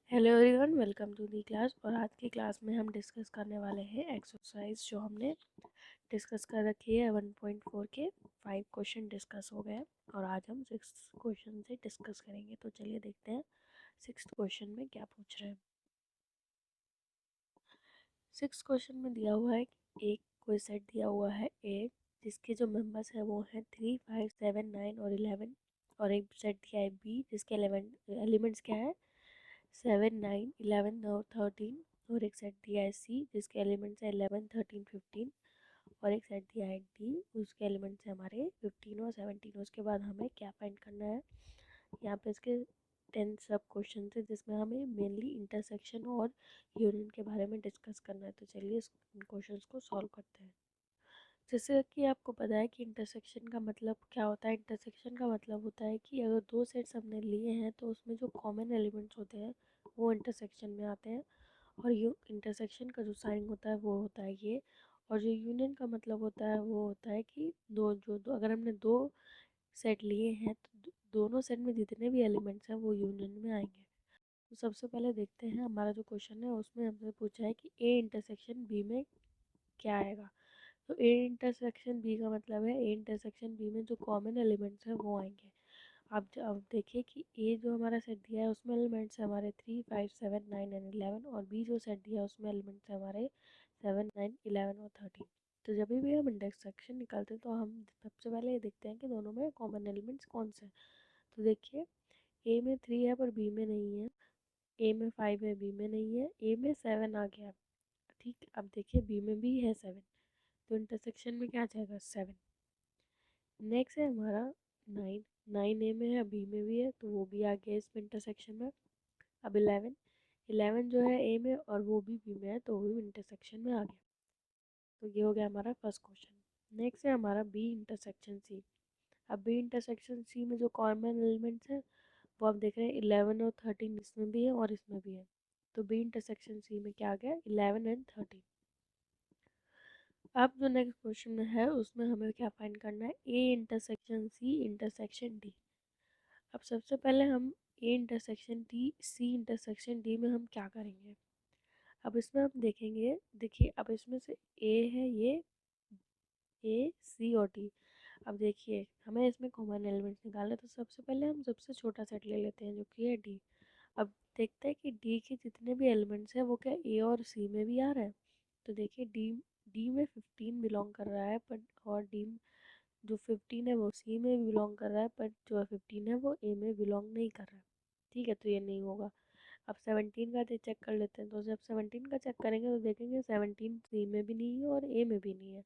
Hello everyone, welcome to the class. और आज की क्लास में हम डिस्कस करने वाले हैं एक्सरसाइज जो हमने डिस्कस कर रखी है 1.4 के 5 क्वेश्चन डिस्कस हो गए और आज हम 6 क्वेश्चन से डिस्कस करेंगे। तो चलिए देखते हैं 6 क्वेश्चन में क्या पूछ रहे हैं। 6 क्वेश्चन में दिया हुआ है कि एक कोई सेट दिया हुआ है ए, जिसके जो मेंबर्स हैं वो हैं 3, 5, 7, 9 और 11। और एक सेट दिया है बी, जिसके 11 एलिमेंट्स क्या है 7, 9, 11 और 13। और एक सेट दिया है सी, जिसके एलिमेंट्स है 11, 13, 15। और एक सेट दिया है डी, उसके एलिमेंट्स है हमारे 15 और 17। उसके बाद हमें क्या फाइंड करना है। यहाँ पे इसके 10 सब क्वेश्चन थे जिसमें हमें मेनली इंटरसेक्शन और यूनियन के बारे में डिस्कस करना है। तो चलिए इन क्वेश्चंस को सॉल्व करते हैं। जैसे कि आपको पता है कि इंटरसेक्शन का मतलब क्या होता है। इंटरसेक्शन का मतलब होता है कि अगर दो सेट्स हमने लिए हैं तो उसमें जो कॉमन एलिमेंट्स होते हैं वो इंटरसेक्शन में आते हैं। और यू इंटरसेक्शन का जो साइन होता है वो होता है ये। और जो यूनियन का मतलब होता है वो होता है कि दो अगर हमने दो सेट लिए हैं तो दोनों सेट में जितने भी एलिमेंट्स हैं वो यूनियन में आएंगे। तो सबसे पहले देखते हैं हमारा जो क्वेश्चन है उसमें हमसे पूछा है कि ए इंटरसेक्शन बी में क्या आएगा। तो ए इंटरसेक्शन बी का मतलब है ए इंटरसेक्शन बी में जो कॉमन एलिमेंट्स हैं वो आएंगे। अब देखिए कि ए जो हमारा सेट दिया है उसमें एलिमेंट्स है हमारे 3, 5, 7, 9 एंड 11। और बी जो सेट दिया है उसमें एलिमेंट्स है हमारे 7, 9, 11 और 13। तो जब भी हम इंटरसेक्शन निकालते हैं तो हम सबसे पहले ये देखते हैं कि दोनों में कॉमन एलिमेंट्स कौन से हैं। तो देखिए ए में 3 है पर बी में नहीं है, ए में 5 है बी में नहीं है, ए में 7 आ गया। ठीक, अब देखिए बी में भी है 7, तो इंटरसेक्शन में क्या आ जाएगा 7। नेक्स्ट है हमारा 9, 9 ए में है बी में भी है तो वो भी आ गया इसमें इंटरसेक्शन में। अब 11, 11 जो है ए में और वो भी बी में है तो वो भी इंटरसेक्शन में आ गया। तो ये हो गया हमारा फर्स्ट क्वेश्चन। नेक्स्ट है हमारा बी इंटरसेक्शन सी। अब बी इंटरसेक्शन सी में जो कॉमन एलिमेंट्स हैं वो आप देख रहे हैं 11 और 13 इसमें भी है और इसमें भी है। तो बी इंटरसेक्शन सी में क्या आ गया 11 एंड 13। अब जो नेक्स्ट क्वेश्चन है उसमें हमें क्या फाइंड करना है A intersection C intersection D. अब सबसे पहले हम A intersection D C intersection D में हम क्या करेंगे। अब इसमें हम देखेंगे, देखिए अब इसमें से ए है ये, ए सी और डी। अब देखिए हमें इसमें कॉमन एलिमेंट्स निकालना है तो सबसे पहले हम सबसे छोटा सेट ले लेते हैं जो कि है डी। अब देखते हैं कि डी के जितने भी एलिमेंट्स हैं वो क्या ए और सी में भी आ रहा है। तो देखिए डी डी में 15 बिलोंग कर रहा है पर, और डी जो 15 है वो सी में बिलोंग कर रहा है पर जो 15 है वो ए में बिलोंग नहीं कर रहा है। ठीक है, तो ये नहीं होगा। अब 17 का चेक कर लेते हैं। तो जब 17 का चेक करेंगे तो देखेंगे 17 सी में भी नहीं है और ए में भी नहीं है।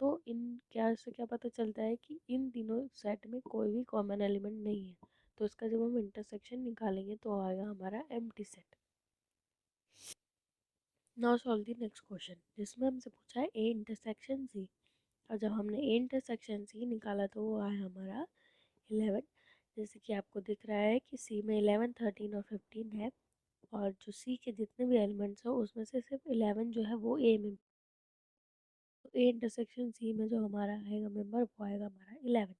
तो इन क्या से क्या पता चलता है कि इन तीनों सेट में कोई भी कॉमन एलिमेंट नहीं है। तो इसका जब हम इंटरसेक्शन निकालेंगे तो आएगा हमारा empty set. Now solve the next question जिसमें हमसे पूछा है ए इंटरसेक्शन सी। और जब हमने ए इंटरसेक्शन सी निकाला तो वो आया हमारा 11। जैसे कि आपको दिख रहा है कि सी में 11, 13 और 15 है। और जो सी के जितने भी एलिमेंट्स हो उसमें से सिर्फ 11 जो है वो ए में। तो ए इंटरसेक्शन सी में जो हमारा आएगा मेंबर वो आएगा हमारा 11।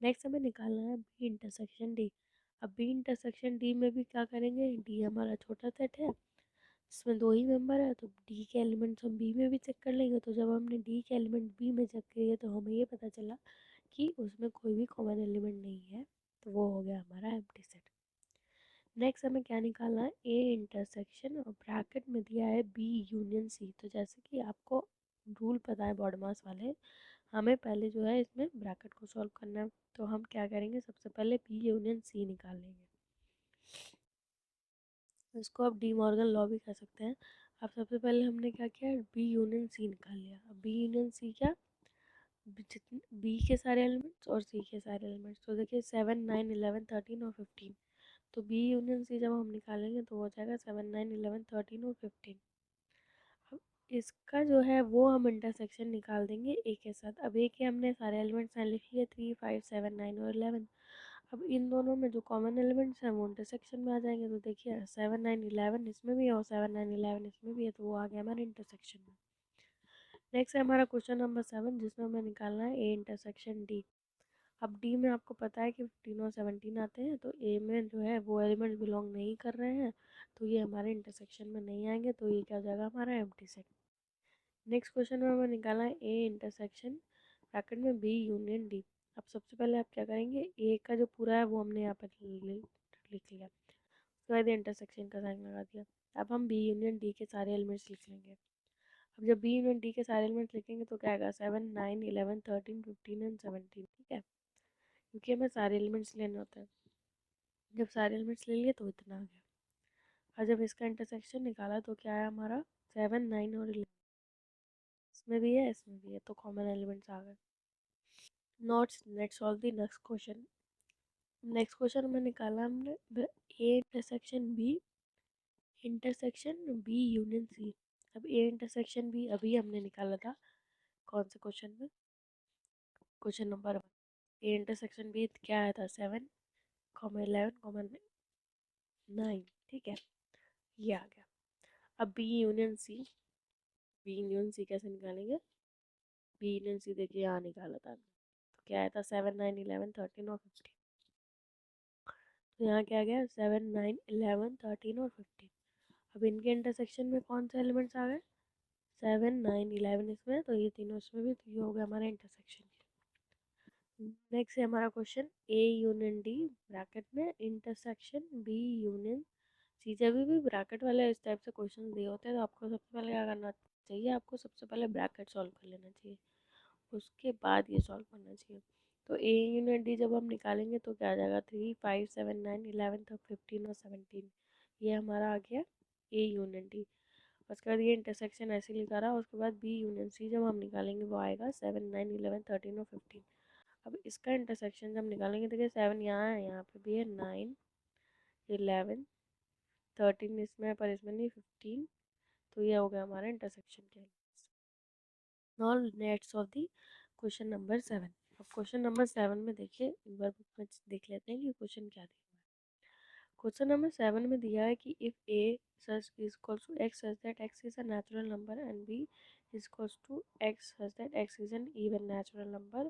नेक्स्ट हमें निकालना है बी इंटरसेक्शन डी। अब बी इंटरसेक्शन डी में भी क्या करेंगे, डी हमारा छोटा सेट है जिसमें दो ही मेंबर है तो डी के एलिमेंट्स हम बी में भी चेक कर लेंगे। तो जब हमने डी के एलिमेंट बी में चेक किए तो हमें ये पता चला कि उसमें कोई भी कॉमन एलिमेंट नहीं है। तो वो हो गया हमारा एम्प्टी सेट। नेक्स्ट हमें क्या निकालना है ए इंटरसेक्शन और ब्रैकेट में दिया है बी यूनियन सी। तो जैसे कि आपको रूल पता है बॉड मास वाले, हमें पहले जो है इसमें ब्रैकेट को सॉल्व करना है। तो हम क्या करेंगे, सबसे पहले बी यूनियन सी निकाल लेंगे। इसको आप डी मॉर्गन लॉ भी कह सकते हैं। अब सबसे पहले हमने क्या किया, बी यूनियन सी निकाल लिया। अब बी यूनियन सी क्या, जितने बी के सारे एलिमेंट्स और सी के सारे एलिमेंट्स। तो देखिए 7, 9, 11, 13 और 15। तो बी यूनियन सी जब हम निकालेंगे तो हो जाएगा 7, 9, 11, 13 और 15। अब इसका जो है वो हम इंटरसेक्शन निकाल देंगे ए के साथ। अब ए के हमने सारे एलिमेंट्स यहाँ लिख लिए 3, 5, 7, 9 और 11। अब इन दोनों में जो कॉमन एलिमेंट्स हैं वो इंटरसेक्शन में आ जाएंगे। तो देखिए 7, 9, 11 इसमें भी है और 7, 9, 11 इसमें भी है तो वो आ गया हमारे इंटरसेक्शन में। नेक्स्ट है हमारा क्वेश्चन नंबर 7 जिसमें हमें निकालना है ए इंटरसेक्शन डी। अब डी में आपको पता है कि 15 और 17 आते हैं, तो ए में जो है वो एलिमेंट्स बिलोंग नहीं कर रहे हैं, तो ये हमारे इंटरसेक्शन में नहीं आएंगे, तो ये क्या हो जाएगा हमारा एम्प्टी सेट। नेक्स्ट क्वेश्चन में हमें निकाला है ए इंटरसेक्शन ब्रैकेट में बी यूनियन डी। अब सबसे पहले आप क्या करेंगे, ए का जो पूरा है वो हमने यहाँ पर लिख लिया, उसके बाद इंटरसेक्शन का साइन लगा दिया। अब हम बी यूनियन डी के सारे एलिमेंट्स लिख लेंगे। अब जब बी यूनियन डी के सारे एलिमेंट्स लिखेंगे तो क्या आएगा, 7 9 11 13 15 एंड 17, ठीक है, क्योंकि हमें सारे एलिमेंट्स लेने होते हैं। जब सारे एलिमेंट्स ले लिए तो इतना आ गया। और जब इसका इंटरसेक्शन निकाला तो क्या है हमारा, 7 9 और 11, इसमें भी है इसमें भी है, तो कॉमन एलिमेंट्स आ गए। Notes, let's solve the next question. Next question में निकाला हमने A intersection B union C. अब ए इंटरसेक्शन बी अभी हमने निकाला था, कौन से क्वेश्चन में, question number 1। A intersection B क्या आया था, 7 11 9, ठीक है, ये आ गया। अब B union C, B union C कैसे निकालेंगे, बी यूनियन सी देखिए यहाँ निकाला था, तो क्या आया था, 7 9 11 13 और 15, तो यहाँ क्या गया, 7 9 11 13 और 15। अब इनके इंटरसेक्शन में कौन से एलिमेंट्स आ गए, 7 9 11 इसमें, तो ये तीनों इसमें भी, तो ये हो गया हमारा इंटरसेक्शन। नेक्स्ट है हमारा question A union D bracket में इंटरसेक्शन बी यूनियन सी। जब भी ब्रैकेट वाले इस टाइप से क्वेश्चन दिए होते हैं तो आपको सबसे पहले क्या करना चाहिए, आपको सबसे पहले ब्रैकेट सॉल्व कर लेना चाहिए, उसके बाद ये सॉल्व करना चाहिए। तो ए यूनियन डी जब हम निकालेंगे तो क्या आ जाएगा, 3 5 7 9 11 तक 15 और 17, ये हमारा आ गया ए यूनियन डी। उसके बाद ये इंटरसेक्शन ऐसे लिखा रहा, उसके बाद बी यूनियन सी जब हम निकालेंगे वो आएगा 7 9 11 13 और 15। अब इसका इंटरसेक्शन जब निकालेंगे, देखिए 7 यहाँ है, यहाँ पे भी है, 9 11 13 इसमें है पर इसमें नहीं, 15, तो ये हो गया हमारा इंटरसेक्शन के। Now let's of the question number 7। अब क्वेश्चन नंबर 7 में देखिए, एक बार बुक में देख लेते हैं कि क्वेश्चन क्या दिया है। क्वेश्चन नंबर 7 में दिया है कि if A such is equals to x such that x is a natural number and b is equals to x such that x is an even natural number,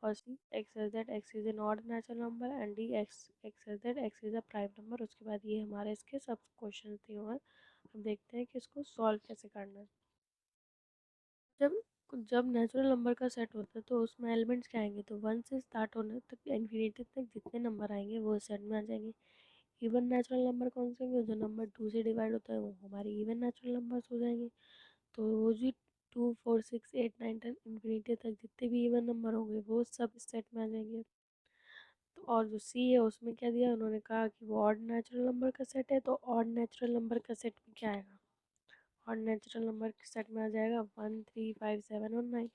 or c x such that x is an odd natural number and d x such that x is a prime number। उसके बाद ये हमारे इसके सब question दिए हुए हैं। अब देखते हैं कि इसको सॉल्व कैसे करना है। जब जब नेचुरल नंबर का सेट होता है तो उसमें एलिमेंट्स क्या आएंगे, तो 1 से स्टार्ट होने तक इन्फिनिटी तक जितने नंबर आएंगे वो सेट में आ जाएंगे। इवन नेचुरल नंबर कौन से होंगे, जो नंबर 2 से डिवाइड होता है वो हमारे इवन नेचुरल नंबर्स हो जाएंगे। तो वो जो 2 4 6 8 9 10 इन्फिनिटी तक जितने भी इवन नंबर होंगे वो सब इस सेट में आ जाएंगे। तो और जो सी है उसमें क्या दिया, उन्होंने कहा कि वो ऑड नेचुरल नंबर का सेट है, तो ऑड नेचुरल नंबर का सेट में क्या आएगा, ऑड नेचुरल नंबर के सेट में आ जाएगा 1 3 5 7 और 9।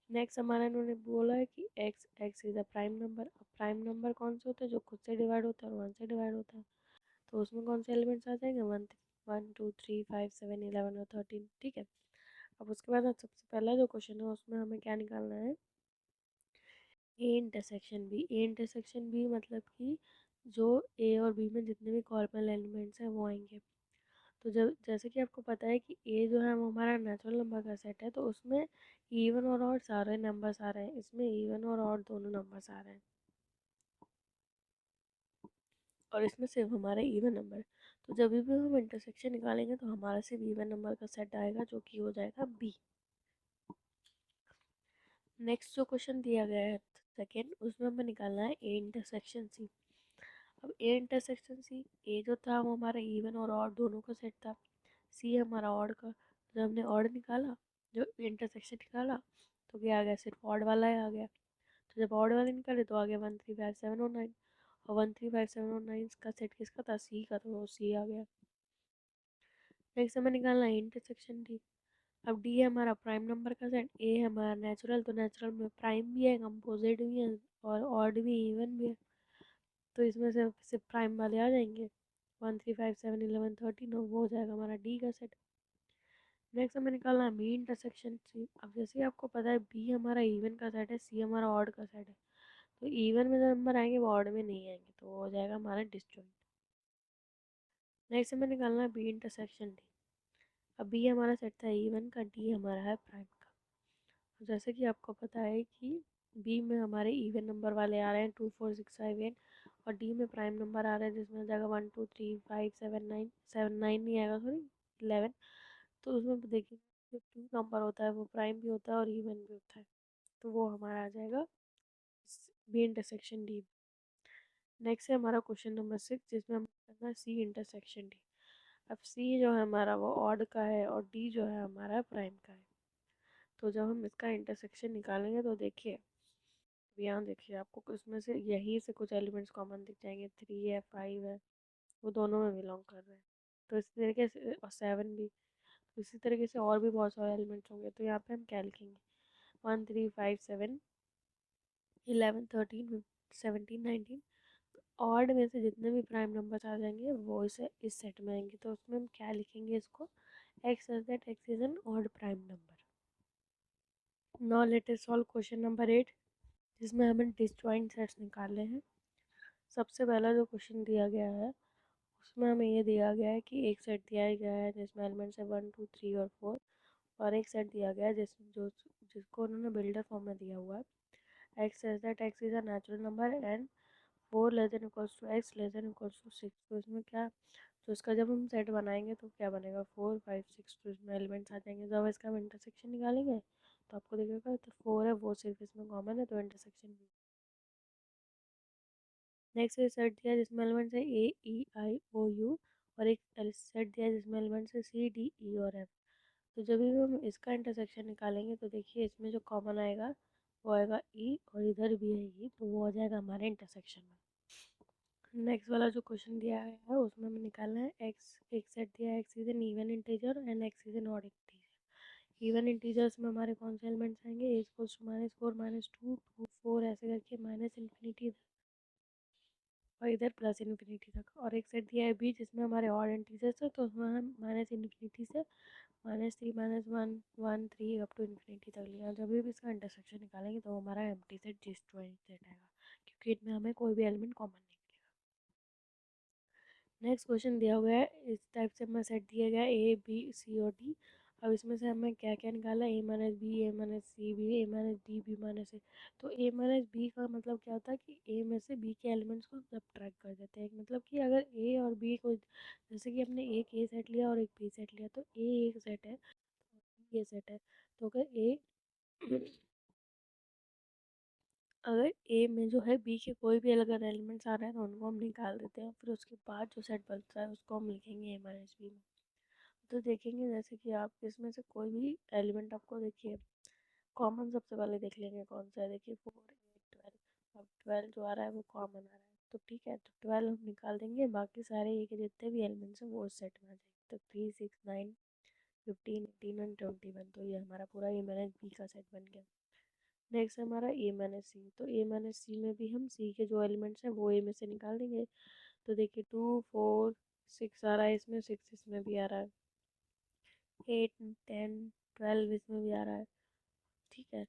नेक्स्ट हमारा इन्होंने बोला है कि x is a prime number. अब प्राइम नंबर कौन से होते हैं, जो खुद से डिवाइड होता है और 1 से डिवाइड होता है, तो उसमें कौन से एलिमेंट्स आ जाएंगे, 1 1 2 3 5 7 11 और 13, ठीक है। अब उसके बाद सबसे पहला जो क्वेश्चन है उसमें हमें क्या निकालना है, A intersection B. A intersection B मतलब कि जो ए और बी में जितने भी कॉर्पल एलिमेंट्स हैं वो आएंगे। तो जब जैसे कि आपको पता है कि ए जो है वो हमारा नेचुरल नंबर का सेट है, तो उसमें इवन और ऑड सारे नंबर्स आ रहे हैं, इसमें इवन और ऑड दोनों नंबर्स आ रहे हैं, और इसमें सिर्फ हमारा इवन नंबर। तो जब भी हम इंटरसेक्शन निकालेंगे तो हमारा सिर्फ इवन नंबर का सेट आएगा, जो कि हो जाएगा बी। नेक्स्ट जो क्वेश्चन दिया गया है सेकेंड, उसमें हमें निकालना है ए इंटरसेक्शन सी। अब ए इंटरसेक्शन सी, ए जो था वो हमारा इवन और ऑड दोनों का सेट था, सी हमारा ऑड का। जब हमने ऑड निकाला, जो इंटरसेक्शन निकाला, तो क्या आ गया, सिर्फ ऑड वाला ही आ गया। तो जब ऑड वाले निकाले तो आ गया 1 3 5 7 और 9, और 1 3 5 7 और 9 का सेट किसका था, सी का, तो वो सी आ गया। नेक्स्ट हमें निकालना है इंटरसेक्शन डी। अब डी है हमारा प्राइम नंबर का सेट, ए है हमारा नेचुरल, तो नेचुरल में प्राइम भी है, कंपोजिट भी है, और ऑड भी, इवन भी है, तो इसमें से सिर्फ प्राइम वाले आ जाएंगे, 1 3 5 7 11 13, और वो हो जाएगा हमारा डी का सेट। नेक्स्ट हमें निकालना है बी इंटरसेक्शन सी। अब जैसे आपको पता है बी हमारा इवन का सेट है, सी हमारा ऑड का सेट है, तो इवन में जो नंबर आएंगे वो ऑड में नहीं आएंगे, तो वो हो जाएगा हमारा डिसजॉइंट। नेक्स्ट हमें निकालना है बी इंटरसेक्शन डी। अब बी हमारा सेट था इवन का, डी हमारा है प्राइम का। जैसे कि आपको पता है कि बी में हमारे इवन नंबर वाले आ रहे हैं 2 4 6 5 8, और डी में प्राइम नंबर आ रहा है जिसमें आ जाएगा 1 2 3 5 7 9, 7 9 नहीं आएगा, सॉरी 11। तो उसमें देखिए जो टू नंबर होता है वो प्राइम भी होता है और इवन भी होता है, तो वो हमारा आ जाएगा बी इंटरसेक्शन डी। नेक्स्ट है हमारा क्वेश्चन नंबर 6, जिसमें हम करना है सी इंटरसेक्शन डी। अब सी जो है हमारा वो ऑड का है और डी जो है हमारा प्राइम का है। तो जब हम इसका इंटरसेक्शन निकालेंगे तो देखिए यहाँ देखिए आपको इसमें से यहीं से कुछ एलिमेंट्स कॉमन दिख जाएंगे, 3 है 5 है, वो दोनों में बिलोंग कर रहे हैं। तो इसी तरीके से और 7 भी, तो इसी तरीके से और भी बहुत सारे एलिमेंट्स होंगे। तो यहाँ पे हम क्या लिखेंगे, 1 3 5 7 11 13 17 19। ऑड में से जितने भी प्राइम नंबर्स आ जाएंगे वो इस सेट में आएंगे। तो उसमें हम क्या लिखेंगे इसको, x is that x is an odd prime number. Now let us solve question number 8, जिसमें हमें डिसजॉइंट सेट्स निकालने हैं। सबसे पहला जो क्वेश्चन दिया गया है उसमें हमें ये दिया गया है कि एक सेट दिया गया है जिसमें एलिमेंट्स है 1 2 3 और 4, और एक सेट दिया गया है जिसको उन्होंने बिल्डर फॉर्म में दिया हुआ है, x is that x is a natural number and 4 less than equals to x less than equals to 6। तो इसमें क्या, तो इसका जब हम सेट बनाएंगे तो क्या बनेगा, 4 5 6, तो इसमें एलिमेंट्स आ जाएंगे। जब इसका हम इंटरसेक्शन निकालेंगे तो आपको दिखेगा तो 4 है वो सिर्फ इसमें कॉमन है, तो इंटरसेक्शन भी। नेक्स्ट है सेट दिया जिसमें एलिमेंट्स है ए ई आई ओ यू, और एक सेट दिया जिसमें एलिमेंट्स है सी डी ई और एफ। तो जब भी हम इसका इंटरसेक्शन निकालेंगे तो देखिए इसमें जो कॉमन आएगा वो आएगा ई, और इधर भी है ई, तो वो आ जाएगा हमारे इंटरसेक्शन में। नेक्स्ट वाला जो क्वेश्चन दिया गया है उसमें हमें निकालना है एक्स, एक सेट दिया है x is an even integer and x is an odd integer. Even integers में हमारे कौन से एलिमेंट्स आएंगे, ए इक्वल्स टू -4 -2 2 4 ऐसे करके माइनस इन्फिनिटी और इधर प्लस इन्फिनिटी तक। और एक सेट दिया है बी जिसमें हमारे ऑड इंटीजर्स है, तो उसमें हम माइनस इन्फिनिटी से -3 -1 1 3 अप टू इन्फिनिटी तक लिया। जब भी इसका इंटरसेक्शन निकालेंगे तो हमारा एम्प्टी सेट डिस्जॉइंट सेट आएगा, क्योंकि इनमें हमें कोई भी एलिमेंट कॉमन नहीं मिलेगा। नेक्स्ट क्वेश्चन दिया हुआ है इस टाइप से हमें सेट दिया गया ए बी सी और डी। अब इसमें से हमें क्या क्या निकाला, ए माइनस बी ए माइनस सी बी ए माइनस डी बी माइनस ए। तो ए माइनस बी का मतलब क्या होता है कि ए में से बी के एलिमेंट्स को सब्ट्रैक्ट कर देते हैं। मतलब कि अगर ए और बी को, जैसे कि हमने एक ए सेट लिया और एक बी सेट लिया, तो ए एक सेट है बी ए सेट है। तो अगर ए में जो है बी के कोई भी अलग एलिमेंट्स आ रहे हैं तो उनको हम निकाल देते हैं, फिर उसके बाद जो सेट बनता है उसको हम लिखेंगे ए माइनस बी में। तो देखेंगे जैसे कि आप इसमें से कोई भी एलिमेंट आपको देखिए कॉमन सबसे पहले देख लेंगे कौन सा है। देखिए 4 8 12, अब 12 जो आ रहा है वो कॉमन आ रहा है, तो ठीक है, तो 12 हम निकाल देंगे, बाकी सारे ए के जितने भी एलिमेंट्स हैं वो उस सेट में आ जाएंगे। तो 3 6 9 15 18 एंड 21, तो ये हमारा पूरा ए माइनस बी का सेट बन गया। नेक्स्ट है हमारा ए माइनस सी। तो ए माइनस सी में भी हम सी के जो एलिमेंट्स हैं वो ए में से निकाल देंगे। तो देखिए 2 4 6 आ रहा है, इसमें 6 इसमें भी आ रहा है, 8 10 12 इसमें भी आ रहा है, ठीक है।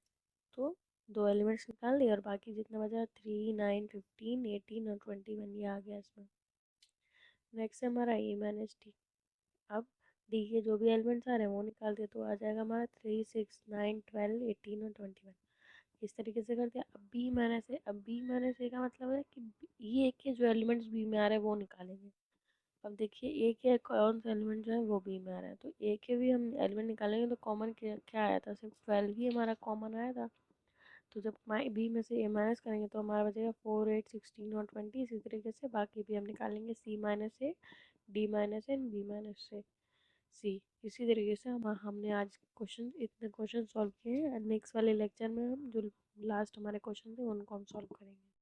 तो दो एलिमेंट्स निकाल दिए और बाकी जितना बचा 3 9 15 18 और 21 ये आ गया इसमें। नेक्स्ट है हमारा ए माइनस डी। अब डी के जो भी एलिमेंट्स आ रहे हैं वो निकाल दिए, तो आ जाएगा हमारा 3 6 9 12 18 और 21। इस तरीके से करते हैं। अब बी माइनस ए, अब बी माइनस ए का मतलब है कि ये के जो एलिमेंट्स बी में आ रहे हैं वो निकालेंगे। अब देखिए ए के कौन सा एलिमेंट जो है वो बी में आ रहा है, तो ए के भी हम एलिमेंट निकालेंगे तो कॉमन क्या आया था, सिर्फ 12 ही हमारा कॉमन आया था। तो जब बी में से ए माइनस करेंगे तो हमारा बचेगा 4 8 16 और 20। इसी तरीके से बाकी भी हम निकालेंगे, C minus A D minus N B minus से सी। इसी तरीके से हमने आज क्वेश्चन इतने क्वेश्चन सॉल्व किए हैं। नेक्स्ट वाले लेक्चर में हम जो लास्ट हमारे क्वेश्चन थे उनको हम सॉल्व करेंगे।